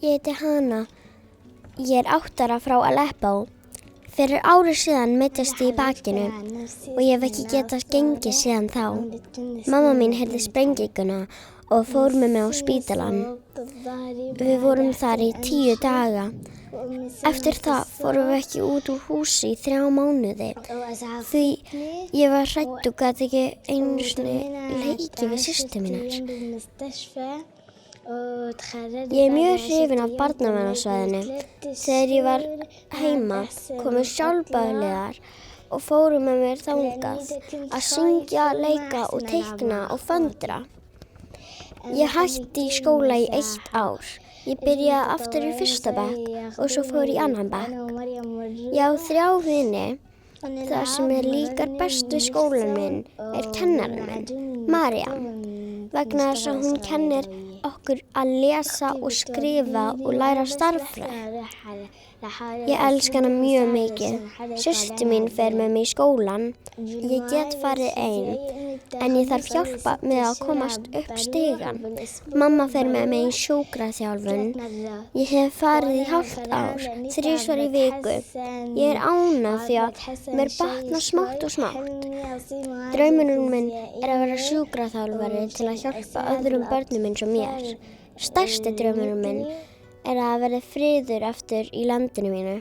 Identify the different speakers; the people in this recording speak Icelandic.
Speaker 1: Ég heiti Hana. Ég 8 ára frá Aleppo. Fyrir ári síðan meiddist ég í bakinu og ég hef ekki getað gengið síðan þá. Mamma mín heyrði sprenginguna og fór með mig á spítalann. Við vorum þar í 10 daga. Eftir það fórum við ekki út úr húsi í 3 mánuði því ég var hrædd og gat ekki einu sinni leikið við systur mínar. Ég mjög hrifin af barnaverndarsvæðinu. Þegar ég var heima komu sjálfboðaliðar og fóru með mér þangað að syngja, leika og teikna og föndra. Ég hætti í skóla í 1 ár. Ég byrjaði aftur í 1. bekk og svo fór í 2. bekk. Ég á 3 vini. Það sem mér líkar best við skólann minn kennarinn minn, María, vegna þess að hún kennir okkur að lesa og skrifa og læra stærðfræði. Ég elska hana mjög mikið. Systir mín fer með mig í skólann. Ég get farið ein, en ég þarf hjálpa með að komast upp stigann. Mamma fer með mig í sjúkraþjálfun. Ég hef farið í hálft ár, 3 í viku. Ég ánægð því að mér batnar smátt og smátt. Draumurinn minn að vera sjúkraþjálfari til að hjálpa öðrum börnum eins og mér. Stærsti draumurinn minn að verða friður aftur í landinu mínu.